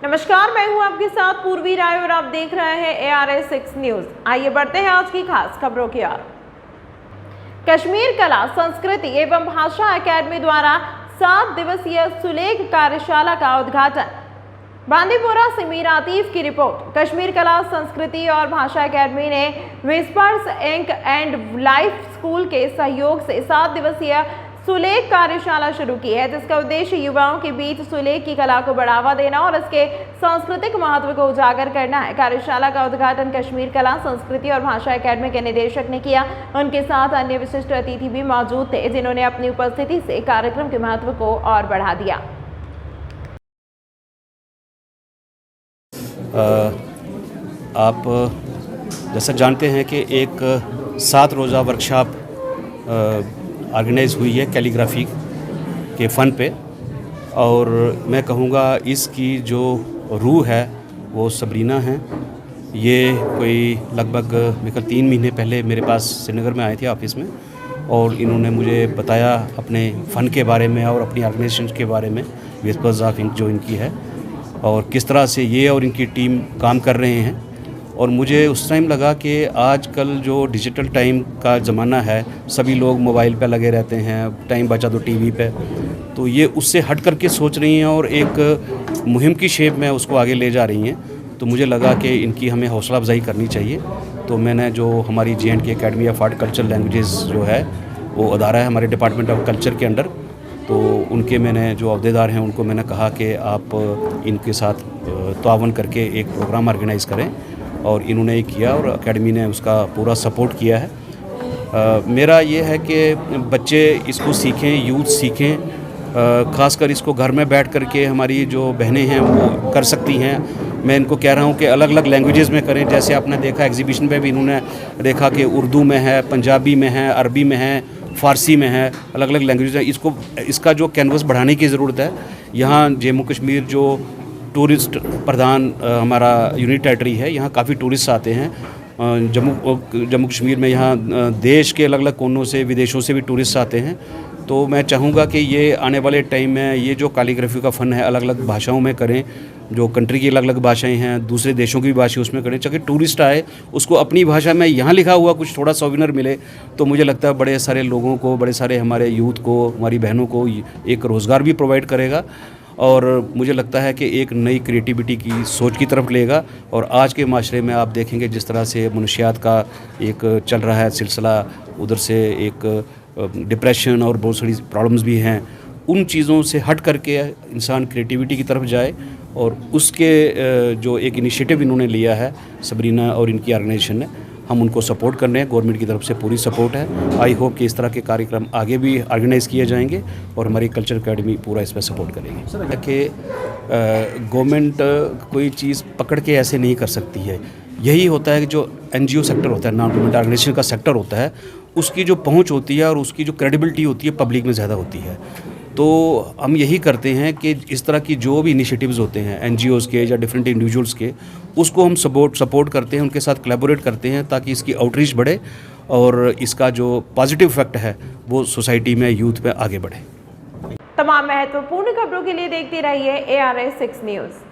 नमस्कार, मैं हूं आपके साथ पूर्वी राय और आप देख रहे हैं ARS 6 न्यूज। आइए बढ़ते हैं आज की खास खबरों की ओर। कश्मीर कला संस्कृति एवं भाषा एकेडमी द्वारा 7 दिवसीय सुलेख कार्यशाला का उद्घाटन। बांदीपुरा से मीर आतिफ की रिपोर्ट। कश्मीर कला संस्कृति और भाषा एकेडमी ने Whispers Inc and Life School के सहयोग से 7 दिवसीय सुलेख कार्यशाला शुरू की है, जिसका उद्देश्य युवाओं के बीच सुलेख की कला को बढ़ावा देना और इसके सांस्कृतिक महत्व को उजागर करना है। कार्यशाला का उद्घाटन कश्मीर कला संस्कृति और भाषा एकेडमी के निदेशक ने किया। उनके साथ अन्य विशिष्ट अतिथि भी मौजूद थे, जिन्होंने अपनी उपस्थिति से कार्यक्रम के महत्व को और बढ़ा दिया। आप जैसा जानते हैं कि एक 7 रोज़ा वर्कशॉप ऑर्गेनाइज हुई है कैलीग्राफी के फ़न पे, और मैं कहूँगा इसकी जो रूह है वो सबरीना है। ये कोई लगभग मेरे 3 महीने पहले मेरे पास श्रीनगर में आए थे ऑफिस में, और इन्होंने मुझे बताया अपने फ़न के बारे में और अपनी ऑर्गेनाइजेशन के बारे में, विस्पर्स ऑफ इंक जो इनकी है, और किस तरह से ये और इनकी टीम काम कर रहे हैं। और मुझे उस टाइम लगा कि आजकल जो डिजिटल टाइम का ज़माना है, सभी लोग मोबाइल पे लगे रहते हैं, टाइम बचा तो टीवी पे, तो ये उससे हट करके सोच रही हैं और एक मुहिम की शेप में उसको आगे ले जा रही हैं। तो मुझे लगा कि इनकी हमें हौसला अफजाई करनी चाहिए। तो मैंने जो हमारी JNK academy of art culture languages जो है वो अदारा है हमारे डिपार्टमेंट ऑफ कल्चर के अंडर, तो उनके मैंने जो अहदेदार हैं उनको मैंने कहा कि आप इनके साथ तावन करके एक प्रोग्राम ऑर्गेनाइज़ करें, और इन्होंने ये किया और एकेडमी ने उसका पूरा सपोर्ट किया है। मेरा ये है कि बच्चे इसको सीखें, यूथ सीखें, ख़ासकर इसको घर में बैठ कर के हमारी जो बहनें हैं वो कर सकती हैं। मैं इनको कह रहा हूँ कि अलग अलग लैंग्वेजेस में करें। जैसे आपने देखा एग्जीबिशन पे भी इन्होंने देखा कि उर्दू में है, पंजाबी में है, अरबी में है, फ़ारसी में है, अलग अलग लैंग्वेज है। इसका जो कैनवस बढ़ाने की ज़रूरत है। यहाँ जम्मू कश्मीर जो टूरिस्ट प्रधान हमारा यूनिट टेरिटरी है, यहाँ काफ़ी टूरिस्ट आते हैं। जम्मू कश्मीर में यहाँ देश के अलग अलग कोनों से, विदेशों से भी टूरिस्ट आते हैं। तो मैं चाहूँगा कि ये आने वाले टाइम में ये जो कैलीग्राफी का फ़न है अलग अलग भाषाओं में करें, जो कंट्री की अलग अलग भाषाएं हैं, दूसरे देशों की भी भाषा उसमें करें, ताकि टूरिस्ट आए उसको अपनी भाषा में यहाँ लिखा हुआ कुछ थोड़ा सोविनर मिले। तो मुझे लगता है बड़े सारे लोगों को, बड़े सारे हमारे यूथ को, हमारी बहनों को एक रोज़गार भी प्रोवाइड करेगा, और मुझे लगता है कि एक नई क्रिएटिविटी की सोच की तरफ लेगा। और आज के माशरे में आप देखेंगे जिस तरह से मनुष्यात का एक चल रहा है सिलसिला, उधर से एक डिप्रेशन और बहुत सारी प्रॉब्लम्स भी हैं, उन चीज़ों से हट करके इंसान क्रिएटिविटी की तरफ जाए। और उसके जो एक इनिशिएटिव इन्होंने लिया है सबरीना और इनकी ऑर्गेनाइजेशन ने, हम उनको सपोर्ट कर रहे हैं। गवर्नमेंट की तरफ से पूरी सपोर्ट है। आई होप कि इस तरह के कार्यक्रम आगे भी ऑर्गेनाइज़ किए जाएंगे और हमारी कल्चर एकेडमी पूरा इसमें सपोर्ट करेगी। कि गवर्नमेंट कोई चीज़ पकड़ के ऐसे नहीं कर सकती है। यही होता है कि जो NGO सेक्टर होता है, नॉन गवर्नमेंट ऑर्गेनाइजेशन का सेक्टर होता है, उसकी जो पहुँच होती है और उसकी जो क्रेडिबिलिटी होती है पब्लिक में ज़्यादा होती है। तो हम यही करते हैं कि इस तरह की जो भी इनिशिएटिव्स होते हैं NGOs के या डिफरेंट इंडिविजुअल्स के, उसको हम सपोर्ट करते हैं, उनके साथ कोलैबोरेट करते हैं, ताकि इसकी आउटरीच बढ़े और इसका जो पॉजिटिव इफेक्ट है वो सोसाइटी में, यूथ में आगे बढ़े। तमाम महत्वपूर्ण खबरों के लिए देखते रहिए ARS 6 न्यूज़।